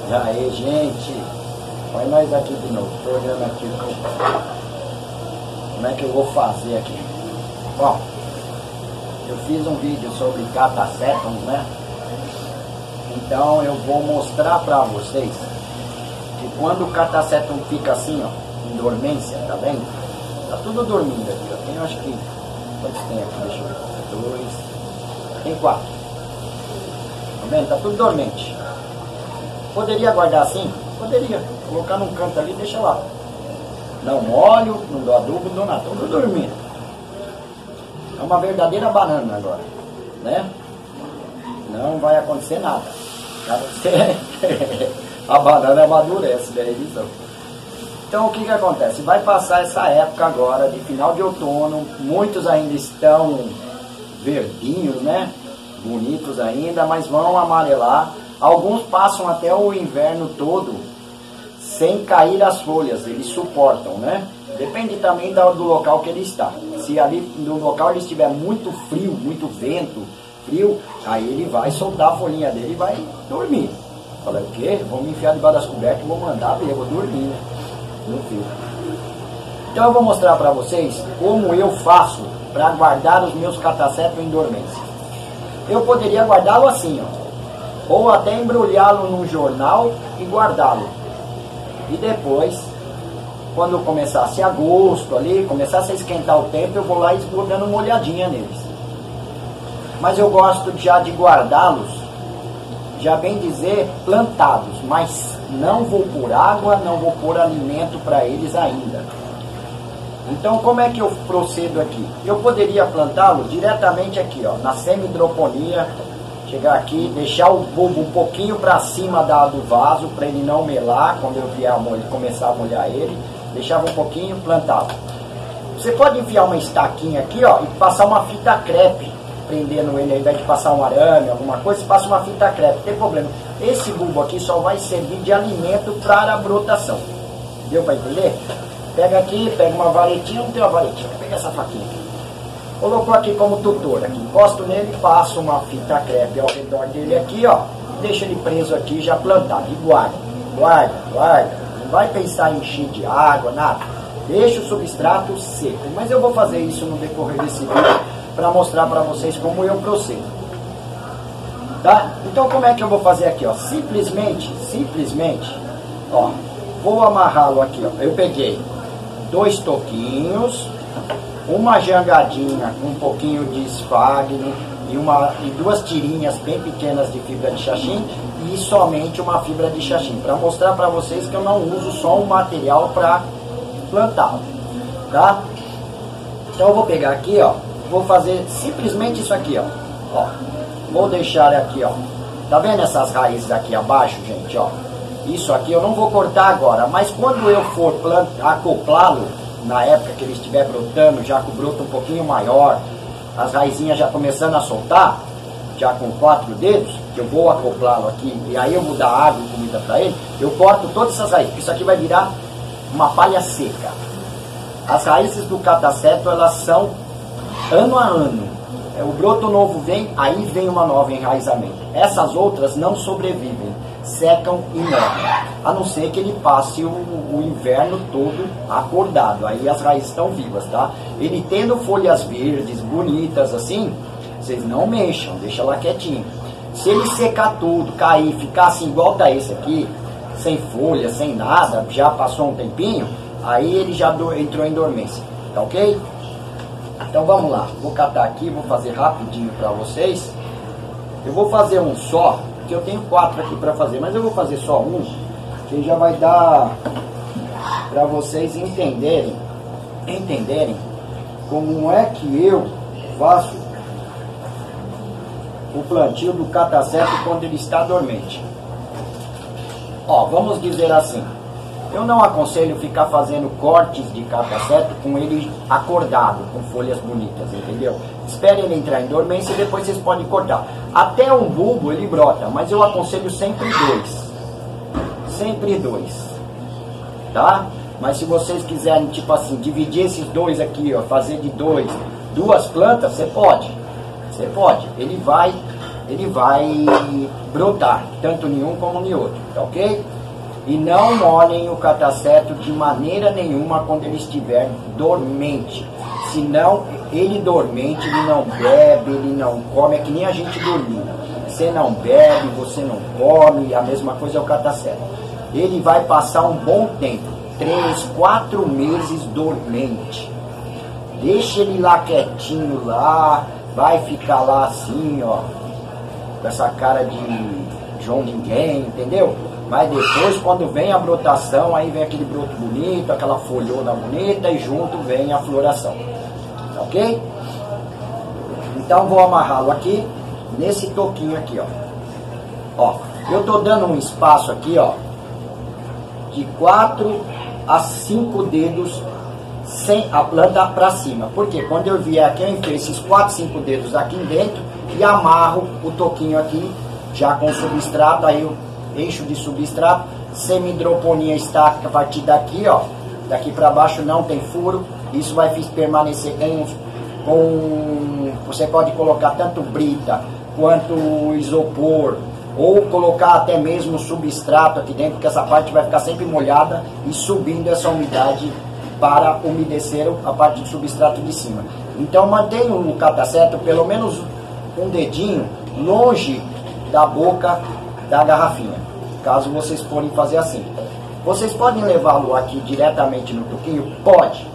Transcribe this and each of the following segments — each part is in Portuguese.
E aí, gente, olha nós aqui de novo. Tô olhando aqui como é que eu vou fazer aqui. Bom, eu fiz um vídeo sobre Catasetums, né? Então eu vou mostrar pra vocês que quando o Catasetum fica assim, ó, em dormência, tá vendo? Tá tudo dormindo aqui, ó. Tem, acho que, quantos tem aqui? Deixa eu ver. 2, tem 4. Tá vendo? Tá tudo dormente. Poderia guardar assim? Poderia. Colocar num canto ali e deixa lá. Não molho, não dou adubo, não dou nada. Tudo dormindo. É uma verdadeira banana agora, né? Não vai acontecer nada. A banana amadurece, né? Então o que acontece? Vai passar essa época agora de final de outono. Muitos ainda estão verdinhos, né? Bonitos ainda, mas vão amarelar. Alguns passam até o inverno todo sem cair as folhas, eles suportam, né? Depende também do local que ele está. Se ali no local ele estiver muito frio, muito vento, frio, aí ele vai soltar a folhinha dele e vai dormir. Fala, o quê? Vou me enfiar debaixo das cobertas e vou mandar ver, vou dormir, né? No frio. Então eu vou mostrar para vocês como eu faço para guardar os meus Catasetum em dormência. Eu poderia guardá-lo assim, ó. Ou até embrulhá-lo num jornal e guardá-lo. E depois, quando começasse agosto ali, começasse a esquentar o tempo, eu vou lá e vou dando uma olhadinha neles. Mas eu gosto já de guardá-los, já bem dizer, plantados. Mas não vou pôr água, não vou pôr alimento para eles ainda. Então como é que eu procedo aqui? Eu poderia plantá-lo diretamente aqui, ó, na semi-hidroponia. Chegar aqui, deixar o bulbo um pouquinho para cima do vaso, para ele não melar, quando eu vier começar a molhar ele. Deixava um pouquinho, plantava. Você pode enfiar uma estaquinha aqui, ó, e passar uma fita crepe, prendendo ele, ao invés de passar um arame, alguma coisa, você passa uma fita crepe, não tem problema. Esse bulbo aqui só vai servir de alimento para a brotação. Deu para entender? Pega aqui, pega uma varetinha, não tem uma varetinha, pega essa faquinha aqui. Colocou aqui como tutor, aqui, encosto nele, passo uma fita crepe ao redor dele aqui, ó, deixa ele preso aqui, já plantado, e guarda, não vai pensar em encher de água, nada, deixa o substrato seco, mas eu vou fazer isso no decorrer desse vídeo, para mostrar para vocês como eu procedo, tá? Então como é que eu vou fazer aqui, ó, simplesmente, ó, vou amarrá-lo aqui, ó, eu peguei 2 toquinhos, uma jangadinha com um pouquinho de esfagno e 2 tirinhas bem pequenas de fibra de xaxim e somente uma fibra de xaxim, para mostrar para vocês que eu não uso só um material para plantá-lo, tá? Então eu vou pegar aqui, ó, vou fazer simplesmente isso aqui, ó, vou deixar aqui, ó, tá vendo essas raízes aqui abaixo, gente, ó, isso aqui eu não vou cortar agora, mas quando eu for acoplá-lo, na época que ele estiver brotando, já com o broto um pouquinho maior, as raizinhas já começando a soltar, já com 4 dedos, que eu vou acoplá-lo aqui, e aí eu vou dar água e comida para ele, eu corto todas essas raízes, porque isso aqui vai virar uma palha seca. As raízes do Catasetum, elas são ano a ano. O broto novo vem, aí vem uma nova enraizamento. Essas outras não sobrevivem, secam e morrem. A não ser que ele passe o inverno todo acordado. Aí as raízes estão vivas, tá? Ele tendo folhas verdes, bonitas assim, vocês não mexam, deixa lá quietinho. Se ele secar tudo, cair, ficar assim igual tá esse aqui, sem folha, sem nada, já passou um tempinho, aí ele já entrou em dormência, tá ok? Então vamos lá, vou catar aqui, vou fazer rapidinho para vocês. Eu vou fazer um só, porque eu tenho 4 aqui para fazer, mas eu vou fazer só um, que já vai dar para vocês entenderem como é que eu faço o plantio do Catasetum quando ele está dormente. Ó, vamos dizer assim, eu não aconselho ficar fazendo cortes de Catasetum com ele acordado, com folhas bonitas, entendeu? Espere ele entrar em dormência e depois vocês podem cortar. Até um bulbo ele brota, mas eu aconselho sempre 2. Sempre 2. Tá? Mas se vocês quiserem, tipo assim, dividir esses 2 aqui, ó, fazer de 2 plantas, você pode. Ele vai ele vai brotar, tanto em um como em outro, tá ok? E não molhem o cataceto de maneira nenhuma quando ele estiver dormente. Senão, ele dormente, ele não bebe, ele não come, é que nem a gente dormir. Você não bebe, você não come, a mesma coisa é o cataceto. Ele vai passar um bom tempo, 3, 4 meses dormente. Deixa ele lá quietinho lá, vai ficar lá assim, ó, com essa cara de João Ninguém, entendeu? Mas depois, quando vem a brotação, aí vem aquele broto bonito, aquela folhona bonita e junto vem a floração. Ok? Então vou amarrá-lo aqui, nesse toquinho aqui, ó. Ó, eu tô dando um espaço aqui, ó, de 4 a 5 dedos sem a planta para cima. Porque quando eu vier aqui, eu enfio esses 4, 5 dedos aqui dentro e amarro o toquinho aqui, já com substrato, aí eu eixo de substrato, semi-hidroponia estática a partir daqui, ó, daqui para baixo não tem furo, isso vai permanecer com você pode colocar tanto brita quanto isopor, ou colocar até mesmo substrato aqui dentro, porque essa parte vai ficar sempre molhada e subindo essa umidade para umedecer a parte do substrato de cima. Então mantenha o cataceto pelo menos um dedinho longe da boca da garrafinha, caso vocês forem fazer assim. Vocês podem levá-lo aqui diretamente no toquinho? Pode.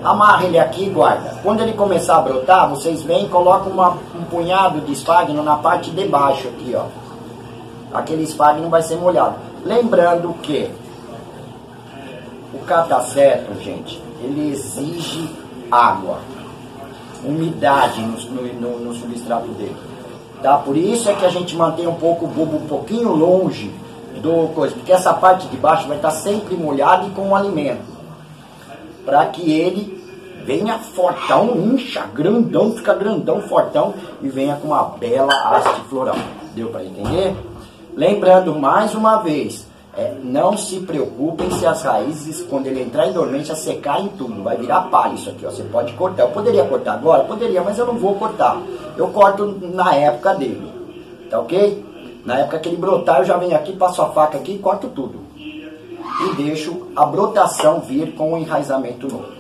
Amarra ele aqui e guarda. Quando ele começar a brotar, vocês vêm e colocam um punhado de esfagno na parte de baixo aqui, ó. Aquele esfagno vai ser molhado. Lembrando que o cataceto, gente, ele exige água, umidade no substrato dele. Tá? Por isso é que a gente mantém um pouco o bulbo um pouquinho longe do coisa, porque essa parte de baixo vai estar sempre molhada e com o alimento, para que ele venha fortão, incha, grandão, fica grandão, fortão e venha com uma bela haste floral. Deu para entender? Lembrando mais uma vez, não se preocupem se as raízes, quando ele entrar em dormência, secarem tudo, vai virar palha isso aqui, ó. Você pode cortar. Eu poderia cortar agora? Poderia, mas eu não vou cortar. Eu corto na época dele, tá ok? Na época que ele brotar, eu já venho aqui, passo a faca aqui e corto tudo. E deixo a brotação vir com o enraizamento novo.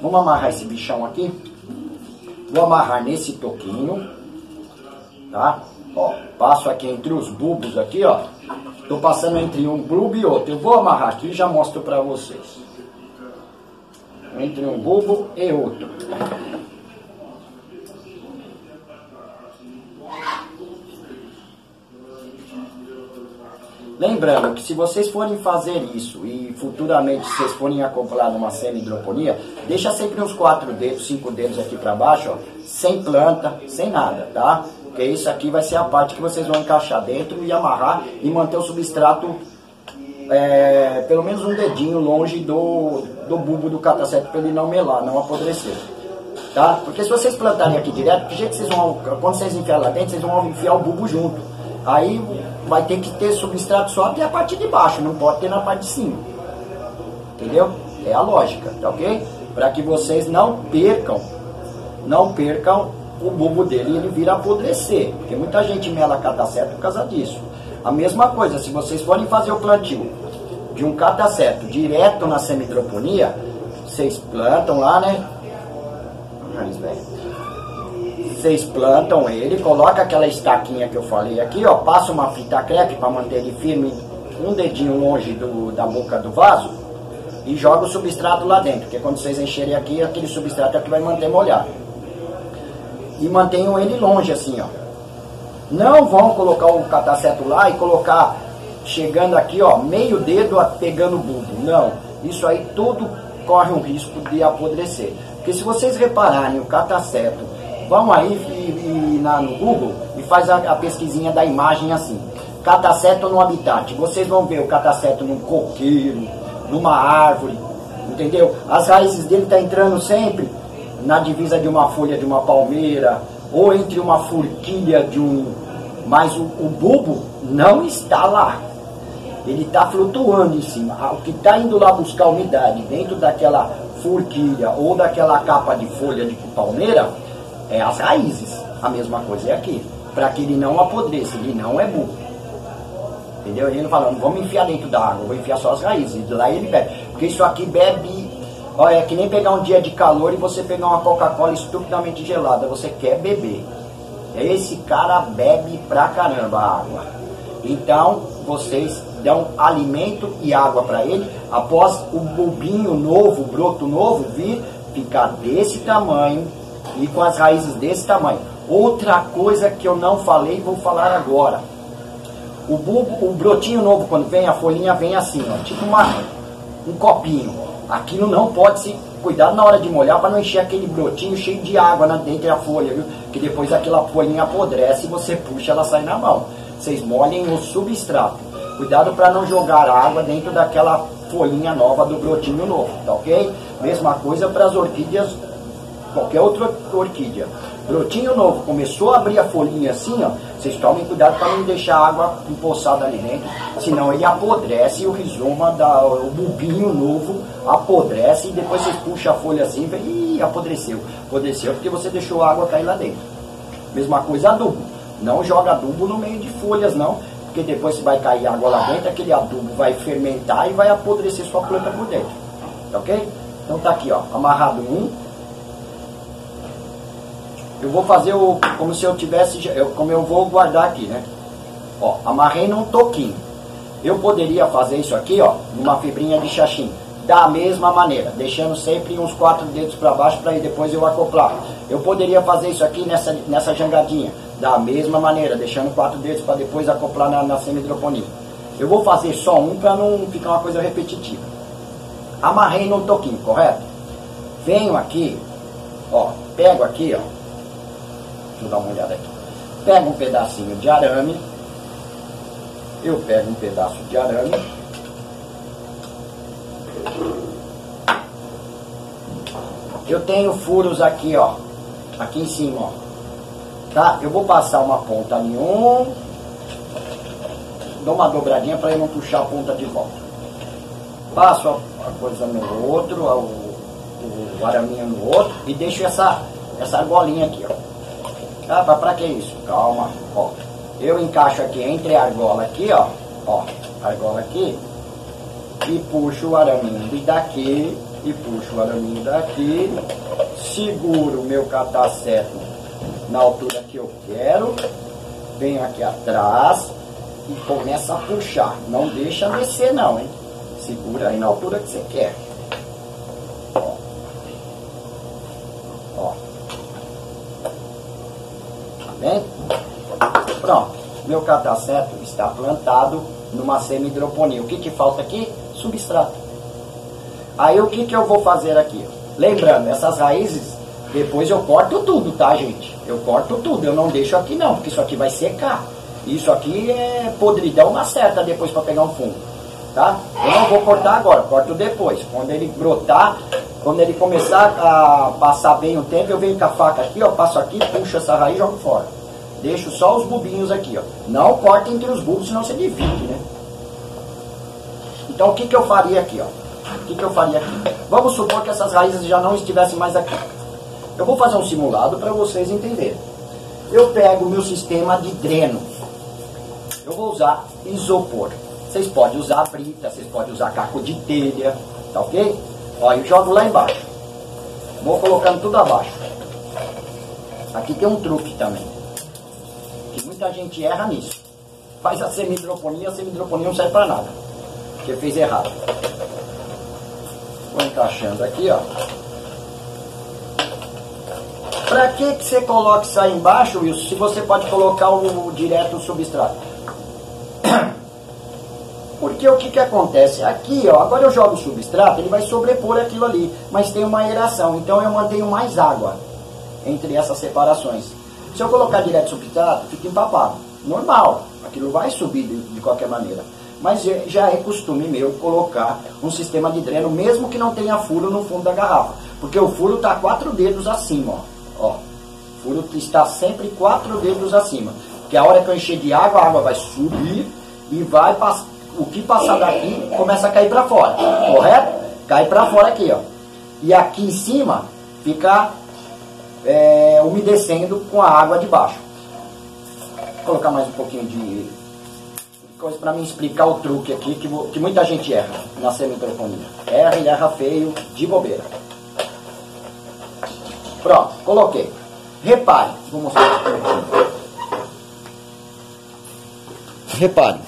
Vamos amarrar esse bichão aqui. Vou amarrar nesse toquinho, tá? Ó, passo aqui entre os bulbos aqui, ó. Tô passando entre um bulbo e outro. Eu vou amarrar aqui e já mostro pra vocês. Entre um bulbo e outro. Lembrando que se vocês forem fazer isso e futuramente vocês forem acoplar numa semi-hidroponia, deixa sempre uns 4 dedos, 5 dedos aqui para baixo, ó, sem planta, sem nada, tá? Porque isso aqui vai ser a parte que vocês vão encaixar dentro e amarrar e manter o substrato pelo menos um dedinho longe do bulbo do cataceto para ele não melar, não apodrecer. Tá? Porque se vocês plantarem aqui direto, do jeito que vocês vão, quando vocês enfiarem lá dentro, vocês vão enfiar o bulbo junto. Aí vai ter que ter substrato só até a parte de baixo, não pode ter na parte de cima. Entendeu? É a lógica, tá ok? Para que vocês não percam o bulbo dele e ele vir a apodrecer. Porque muita gente mela cataceto por causa disso. A mesma coisa, se vocês forem fazer o plantio de um cataceto direto na semi-hidroponia, vocês plantam lá, né? Vocês plantam ele, coloca aquela estaquinha que eu falei aqui, ó, passa uma fita crepe para manter ele firme, um dedinho longe da boca do vaso, e joga o substrato lá dentro, porque quando vocês encherem aqui, aquele substrato é que vai manter molhado. E mantenham ele longe assim, ó. Não vão colocar o cataceto lá e colocar chegando aqui, ó, meio dedo pegando o bulbo. Não, isso aí tudo corre um risco de apodrecer. Porque se vocês repararem o cataceto, vão aí no Google e faz a pesquisinha da imagem assim, cataceto no habitat. Vocês vão ver o cataceto num coqueiro, numa árvore, entendeu? As raízes dele tá entrando sempre na divisa de uma folha de uma palmeira, ou entre uma forquilha de um... Mas o bulbo não está lá. Ele está flutuando em cima. O que está indo lá buscar umidade dentro daquela forquilha ou daquela capa de folha de palmeira é as raízes. A mesma coisa é aqui. para que ele não apodreça, ele não é burro. Entendeu? Ele não fala, não vamos enfiar dentro da água, vou enfiar só as raízes, e lá ele bebe. Porque isso aqui bebe, olha, é que nem pegar um dia de calor e você pegar uma Coca-Cola estupidamente gelada, você quer beber. Esse cara bebe pra caramba a água. Então, vocês dão alimento e água para ele, após o bulbinho novo, o broto novo vir, ficar desse tamanho e com as raízes desse tamanho. Outra coisa que eu não falei, vou falar agora. O bulbo, o brotinho novo, quando vem, a folhinha vem assim, ó, tipo um copinho. Aquilo não pode se... Cuidado na hora de molhar para não encher aquele brotinho cheio de água dentro da folha, viu? Que depois aquela folhinha apodrece e você puxa, ela sai na mão. Vocês molhem o substrato. Cuidado para não jogar água dentro daquela folhinha nova do brotinho novo, tá ok? Mesma coisa para as orquídeas, qualquer outra orquídea. Brotinho novo, começou a abrir a folhinha assim, ó, vocês tomem cuidado para não deixar a água empoçada ali dentro, senão ele apodrece e o rizoma, o bulbinho novo apodrece e depois vocês puxam a folha assim e apodreceu. Apodreceu porque você deixou a água cair lá dentro. Mesma coisa adubo. Não joga adubo no meio de folhas não, porque depois se vai cair água lá dentro, aquele adubo vai fermentar e vai apodrecer sua planta por dentro. Tá ok? Então tá aqui, ó, amarrado um. Eu vou fazer como se eu tivesse, como eu vou guardar aqui, né? Ó, amarrei num toquinho. Eu poderia fazer isso aqui, ó, numa fibrinha de xaxim, da mesma maneira, deixando sempre uns 4 dedos para baixo para depois eu acoplar. Eu poderia fazer isso aqui nessa jangadinha, da mesma maneira, deixando 4 dedos para depois acoplar na semi-hidroponia. Eu vou fazer só um para não ficar uma coisa repetitiva. Amarrei num toquinho, correto? Venho aqui, ó, pego aqui, ó. Deixa eu dar uma olhada aqui. Pego um pedacinho de arame. Eu pego um pedaço de arame. Eu tenho furos aqui, ó. Aqui em cima, ó. Tá? Eu vou passar uma ponta em um. Dou uma dobradinha para eu não puxar a ponta de volta. Passo a coisa no outro, o araminho no outro. E deixo essa argolinha aqui, ó. Ah, pra que isso? Calma, ó. Eu encaixo aqui entre a argola aqui, ó. Ó, argola aqui. E puxo o araminho daqui. E puxo o araminho daqui. Seguro o meu cataceto na altura que eu quero. Venho aqui atrás. E começa a puxar. Não deixa descer não, hein? Segura aí na altura que você quer. Pronto, meu cataceto está plantado numa semi-hidroponia. O que falta aqui? Substrato. Aí o que eu vou fazer aqui? Lembrando, essas raízes, depois eu corto tudo, tá, gente? Eu corto tudo, eu não deixo aqui não, porque isso aqui vai secar. Isso aqui é podridão na certa depois para pegar um fungo, tá? Eu não vou cortar agora, corto depois. Quando ele brotar, quando ele começar a passar bem o tempo, eu venho com a faca aqui, ó, passo aqui, puxo essa raiz e jogo fora. Deixo só os bulbinhos aqui, ó. Não corta entre os bulbos, senão você divide, né? Então o que eu faria aqui, ó? O que eu faria aqui? Vamos supor que essas raízes já não estivessem mais aqui. Eu vou fazer um simulado para vocês entenderem. Eu pego o meu sistema de dreno. Eu vou usar isopor. Vocês podem usar brita, vocês podem usar caco de telha, tá ok? Ó, eu jogo lá embaixo. Vou colocando tudo abaixo. Aqui tem um truque também. Que muita gente erra nisso. Faz a semi-hidroponia não serve para nada. Porque fez errado. Vou encaixando aqui, ó. Para que você coloca isso aí embaixo, Wilson, se você pode colocar direto o substrato? Porque o que acontece? Aqui, ó, agora eu jogo o substrato, ele vai sobrepor aquilo ali, mas tem uma aeração, então eu mantenho mais água entre essas separações. Se eu colocar direto o substrato, fica empapado. Normal, aquilo vai subir de qualquer maneira. Mas já é costume meu colocar um sistema de dreno, mesmo que não tenha furo no fundo da garrafa. Porque o furo está 4 dedos acima, ó. O furo está sempre 4 dedos acima. Porque a hora que eu encher de água, a água vai subir e vai passar. O que passar daqui começa a cair para fora, correto? Cai para fora aqui, ó. E aqui em cima fica umedecendo com a água de baixo. colocar mais um pouquinho de coisa para me explicar o truque aqui, que muita gente erra na semimicrofonia. Erra e erra feio, de bobeira. Pronto, coloquei. Repare, vou mostrar aqui. Repare.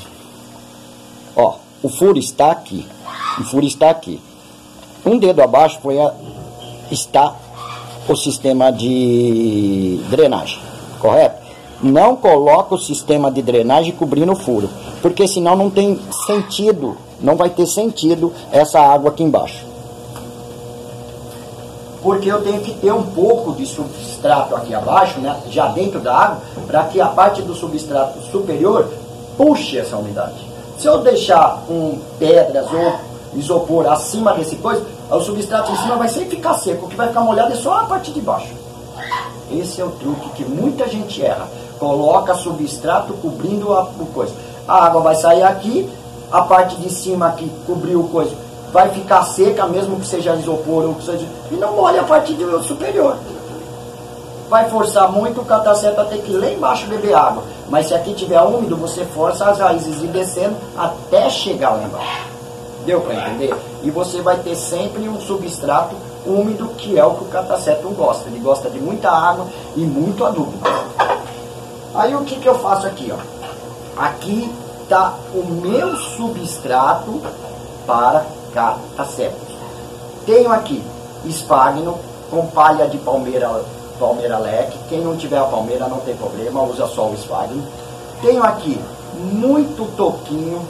Ó, o furo está aqui. O furo está aqui. Um dedo abaixo está o sistema de drenagem, correto? Não coloca o sistema de drenagem cobrindo o furo, porque senão não tem sentido, não vai ter sentido essa água aqui embaixo. Porque eu tenho que ter um pouco de substrato aqui abaixo, né, já dentro da água, para que a parte do substrato superior puxe essa umidade. Se eu deixar pedras ou isopor acima desse coisa, o substrato em cima vai sempre ficar seco, o que vai ficar molhado é só a parte de baixo. Esse é o truque que muita gente erra. Coloca substrato cobrindo o coisa. A água vai sair aqui, a parte de cima que cobriu o coisa vai ficar seca, mesmo que seja isopor ou que seja, e não molha a parte superior. Vai forçar muito, o cataceta tem que ir lá embaixo beber água. Mas se aqui tiver úmido, você força as raízes ir descendo até chegar lá embaixo. Deu para entender? E você vai ter sempre um substrato úmido, que é o que o catacetum gosta. Ele gosta de muita água e muito adubo. Aí o que eu faço aqui, ó? Aqui está o meu substrato para catacetus. Tenho aqui espágino com palha de palmeira leque. Quem não tiver a palmeira não tem problema, usa só o espágino. Tenho aqui muito toquinho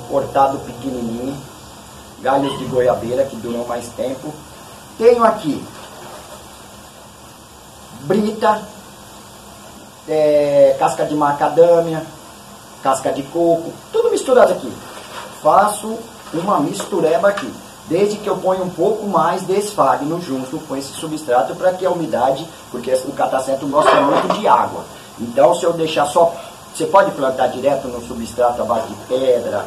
cortado pequenininho, galhos de goiabeira que duram mais tempo. Tenho aqui brita, casca de macadâmia, casca de coco, tudo misturado aqui. Faço uma mistureba aqui, desde que eu ponho um pouco mais de esfagno junto com esse substrato para que a umidade, porque o catacetum gosta muito de água. Então se eu deixar só, você pode plantar direto no substrato à base de pedra,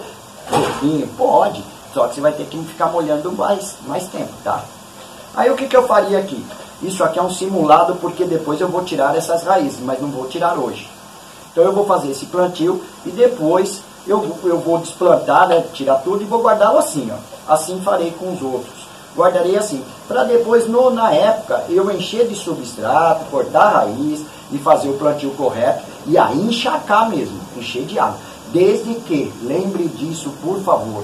pouquinho, pode, só que você vai ter que ficar molhando mais tempo, tá? Aí o que eu faria aqui? Isso aqui é um simulado, porque depois eu vou tirar essas raízes, mas não vou tirar hoje. Então eu vou fazer esse plantio e depois eu vou desplantar, né, tirar tudo e vou guardá-lo assim, ó. Assim farei com os outros. Guardarei assim, para depois, na época, eu encher de substrato, cortar a raiz e fazer o plantio correto e aí encharcar mesmo, encher de água. Desde que, lembre disso, por favor,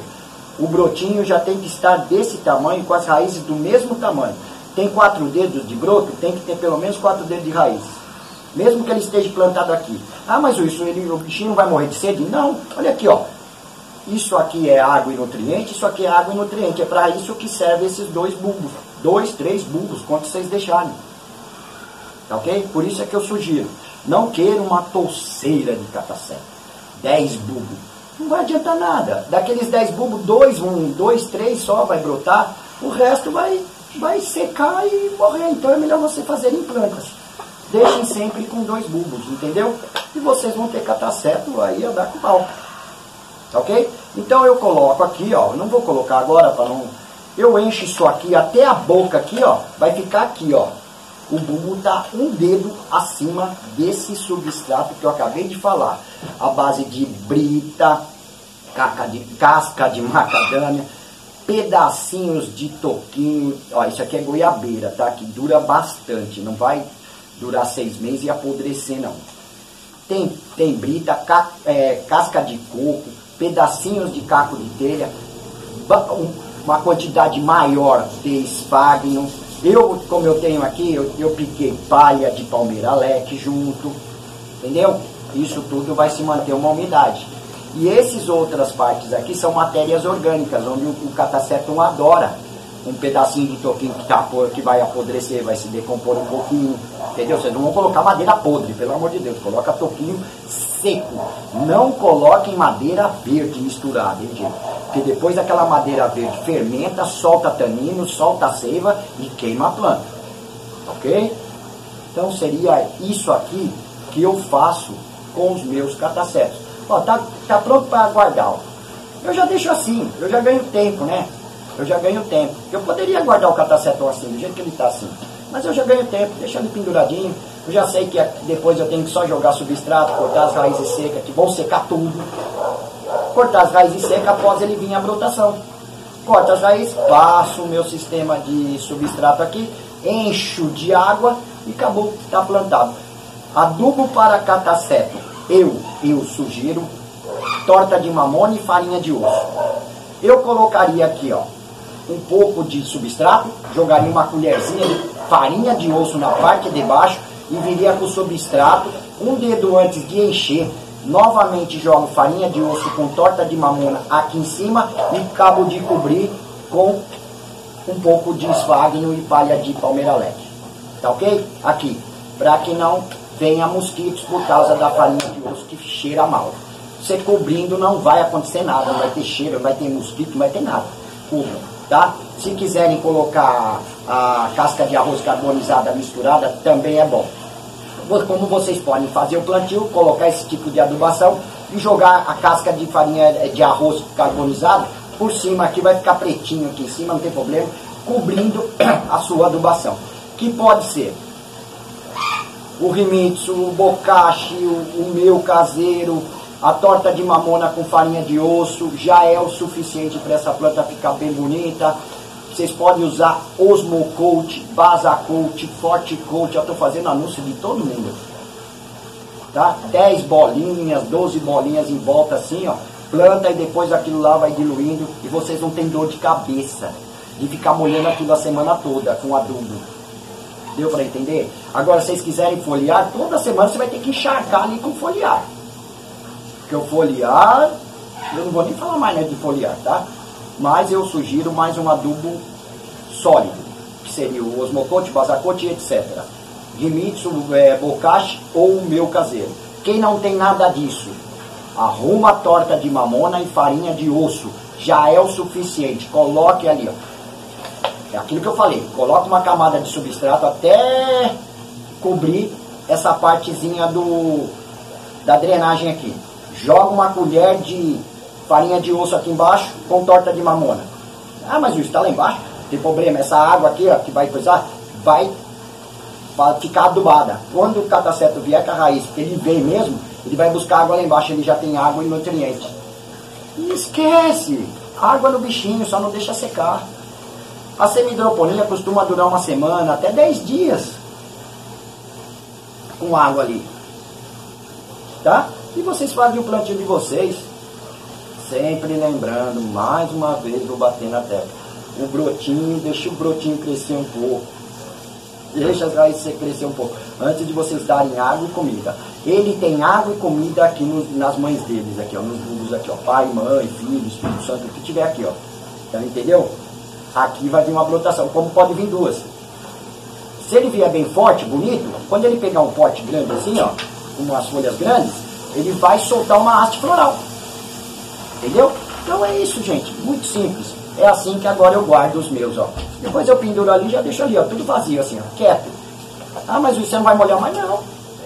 o brotinho já tem que estar desse tamanho, com as raízes do mesmo tamanho. Tem 4 dedos de broto, tem que ter pelo menos 4 dedos de raiz. Mesmo que ele esteja plantado aqui. Ah, mas o bichinho não vai morrer de sede? Não, olha aqui, ó. Isso aqui é água e nutriente, isso aqui é água e nutriente. É para isso que servem esses 2 bulbos. 2, 3 bulbos, quanto vocês deixarem. Tá ok? Por isso é que eu sugiro. Não queira uma touceira de catacetum. 10 bulbos. Não vai adiantar nada. Daqueles 10 bulbos, 2, 3 só vai brotar. O resto vai secar e morrer. Então é melhor você fazer em plantas. Deixem sempre com 2 bulbos, entendeu? E vocês vão ter catacetum aí a dar com pau. Tá ok? Então eu coloco aqui, ó. Não vou colocar agora para não... Eu encho isso aqui até a boca aqui, ó. Vai ficar aqui, ó. O bulbo está um dedo acima desse substrato que eu acabei de falar. A base de brita, casca de macadâmia, pedacinhos de toquinho. Ó, isso aqui é goiabeira, tá? Que dura bastante. Não vai durar 6 meses e apodrecer, não. Tem brita, casca de coco, pedacinhos de caco de telha, uma quantidade maior de esfagno. Como eu tenho aqui, eu piquei palha de palmeira leque junto, entendeu? Isso tudo vai se manter uma umidade. E essas outras partes aqui são matérias orgânicas, onde o catacetum adora. Um pedacinho de toquinho que vai apodrecer, vai se decompor um pouquinho, entendeu? Vocês não vão colocar madeira podre, pelo amor de Deus, coloca toquinho seco. Não coloquem madeira verde misturada, hein, gente? Porque depois aquela madeira verde fermenta, solta tanino, solta a seiva e queima a planta, ok? Então seria isso aqui que eu faço com os meus catacetos. Ó, tá pronto para guardar, ó. Eu já deixo assim, eu já ganho tempo, né? Eu já ganho tempo. Eu poderia guardar o catacetum assim, do jeito que ele está assim. Mas eu já ganho tempo, deixando ele penduradinho. Eu já sei que depois eu tenho que só jogar substrato, cortar as raízes secas, que vão secar tudo. Cortar as raízes secas após ele vir a brotação. Corto as raízes, passo o meu sistema de substrato aqui, encho de água e acabou, está plantado. Adubo para cataceto, eu sugiro torta de mamona e farinha de osso. Eu colocaria aqui, ó, um pouco de substrato, jogaria uma colherzinha de farinha de osso na parte de baixo e viria com o substrato, um dedo antes de encher, novamente jogo farinha de osso com torta de mamona aqui em cima e acabo de cobrir com um pouco de esfagno e palha de palmeira LED. Tá ok? Aqui, para que não venha mosquitos por causa da farinha de osso que cheira mal. Você cobrindo não vai acontecer nada, não vai ter cheiro, não vai ter mosquito, não vai ter nada. Cubram, tá? Se quiserem colocar a casca de arroz carbonizada misturada, também é bom. Como vocês podem fazer o plantio, colocar esse tipo de adubação e jogar a casca de farinha de arroz carbonizado por cima, aqui vai ficar pretinho aqui em cima, não tem problema, cobrindo a sua adubação. Que pode ser o Himitsu, o bokashi, o meu caseiro, a torta de mamona com farinha de osso, já é o suficiente para essa planta ficar bem bonita. Vocês podem usar Osmocoat, Basacoat, Forticoat, eu estou fazendo anúncio de todo mundo. Tá? 10 bolinhas, 12 bolinhas em volta assim, ó. Planta e depois aquilo lá vai diluindo e vocês não tem dor de cabeça de ficar molhando aquilo a semana toda com adubo. Deu para entender? Agora, se vocês quiserem foliar, toda semana você vai ter que encharcar ali com foliar. Porque o foliar, eu não vou nem falar mais, né, de foliar, tá? Mas eu sugiro mais um adubo sólido, que seria o Osmocoat, Basacoat e etc. Himitsu, bokashi ou o meu caseiro. Quem não tem nada disso, arruma a torta de mamona e farinha de osso. Já é o suficiente. Coloque ali, ó. É aquilo que eu falei. Coloque uma camada de substrato até cobrir essa partezinha da drenagem aqui. Joga uma colher de farinha de osso aqui embaixo com torta de mamona. Ah, mas isso está lá embaixo. Não tem problema. Essa água aqui, ó, que vai coisar, vai ficar adubada. Quando o cataceto vier com a raiz, ele vem mesmo, ele vai buscar água lá embaixo. Ele já tem água e nutriente. E esquece. Água no bichinho, só não deixa secar. A semi-hidroponia costuma durar uma semana, até 10 dias. Com água ali. Tá? E vocês fazem o plantio de vocês. Sempre lembrando, mais uma vez vou bater na tecla. O brotinho, deixa o brotinho crescer um pouco. Deixa as raízes crescer um pouco. Antes de vocês darem água e comida. Ele tem água e comida aqui nas mães deles, aqui, ó, nos bulbos aqui, ó. Pai, mãe, filho, Espírito Santo, o que tiver aqui, ó. Então, entendeu? Aqui vai vir uma brotação, como pode vir duas. Se ele vier bem forte, bonito, quando ele pegar um pote grande assim, ó, com umas folhas grandes, ele vai soltar uma haste floral. Entendeu? Então é isso, gente. Muito simples. É assim que agora eu guardo os meus, ó. Depois eu penduro ali e já deixo ali, ó. Tudo vazio assim, ó. Quieto. Ah, mas você não vai molhar mais? Não.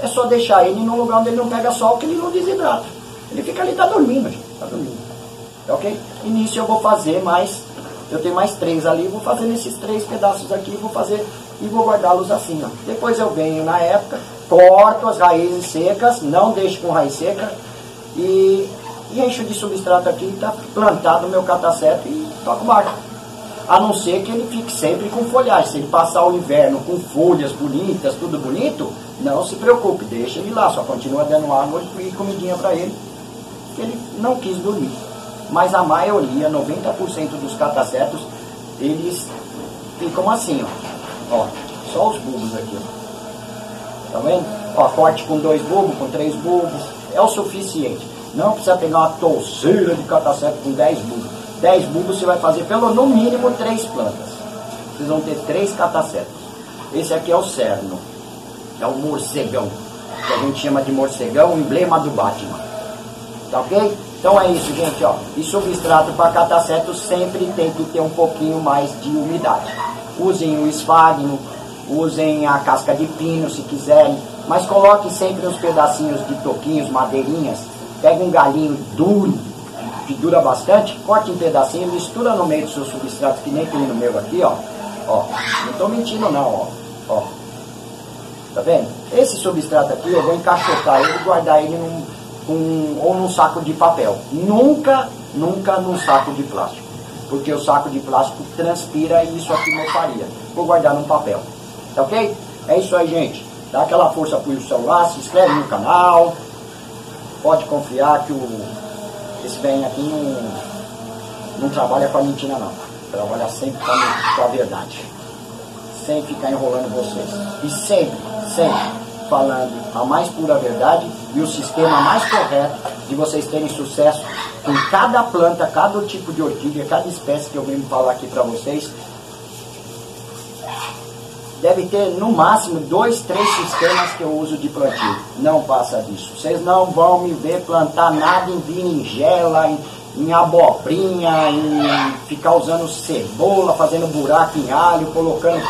É só deixar ele num lugar onde ele não pega sol, que ele não desidrata. Ele fica ali, tá dormindo, gente. Tá dormindo. Ok? E nisso eu vou fazer mais. Eu tenho mais 3 ali. Vou fazer nesses 3 pedaços aqui. Vou fazer e vou guardá-los assim, ó. Depois eu venho na época, corto as raízes secas. Não deixo com raiz seca. E encho de substrato aqui, está plantado o meu cataceto e toco o barco. A não ser que ele fique sempre com folhagem. Se ele passar o inverno com folhas bonitas, tudo bonito, não se preocupe, deixa ele lá, só continua dando água e comidinha para ele, que ele não quis dormir. Mas a maioria, 90% dos catacetos, eles ficam assim, ó, só os bulbos aqui, ó. Tá vendo? Ó, corte com 2 bulbos, com 3 bulbos, é o suficiente. Não precisa pegar uma touceira de cataceto com 10 bulbos. 10 bulbos você vai fazer no mínimo 3 plantas. Vocês vão ter 3 catacetos. Esse aqui é o cerno. É o morcegão. Que a gente chama de morcegão, o emblema do Batman. Tá ok? Então é isso, gente, ó. E substrato para cataceto sempre tem que ter um pouquinho mais de umidade. Usem o esfagno, usem a casca de pino se quiserem. Mas coloquem sempre uns pedacinhos de toquinhos, madeirinhas. Pega um galinho duro, que dura bastante, corte em pedacinhos, mistura no meio do seu substrato, que nem tem no meu aqui, ó. Ó, não tô mentindo não, ó. Tá vendo? Esse substrato aqui eu vou encaixotar ele e guardar ele ou num saco de papel. Nunca num saco de plástico. Porque o saco de plástico transpira e isso aqui mofaria. Vou guardar num papel. Tá ok? É isso aí, gente. Dá aquela força pro celular, se inscreve no canal. Pode confiar que esse velho aqui não trabalha com a mentira não. Trabalha sempre com a verdade. Sem ficar enrolando vocês. E sempre falando a mais pura verdade e o sistema mais correto de vocês terem sucesso com cada planta, cada tipo de orquídea, cada espécie que eu venho falar aqui para vocês. Deve ter no máximo 2, 3 sistemas que eu uso de plantio. Não passa disso. Vocês não vão me ver plantar nada em berinjela, em abobrinha, em ficar usando cebola, fazendo buraco em alho, colocando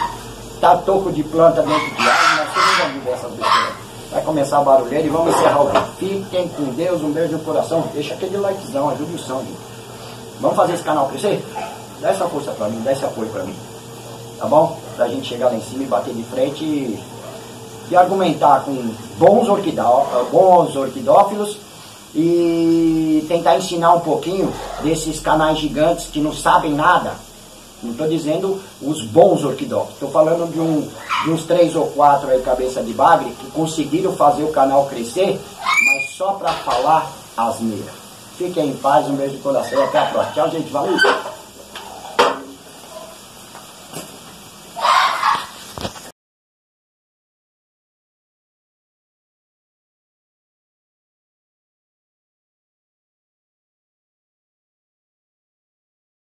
toco de planta dentro de alho. Vocês não vão me ver essas besteiras. Vai começar a barulheira e vamos encerrar o vídeo. Fiquem com Deus, um beijo no coração. Deixa aquele likezão, ajude o som. Vamos fazer esse canal crescer? Dá essa força pra mim, dá esse apoio pra mim. Tá bom? Pra gente chegar lá em cima e bater de frente e argumentar com bons orquidófilos e tentar ensinar um pouquinho desses canais gigantes que não sabem nada. Não estou dizendo os bons orquidófilos, estou falando de uns 3 ou 4 aí cabeça de bagre que conseguiram fazer o canal crescer, mas só para falar asneira. Fiquem em paz, um beijo de coração, até a próxima. Tchau, gente, valeu!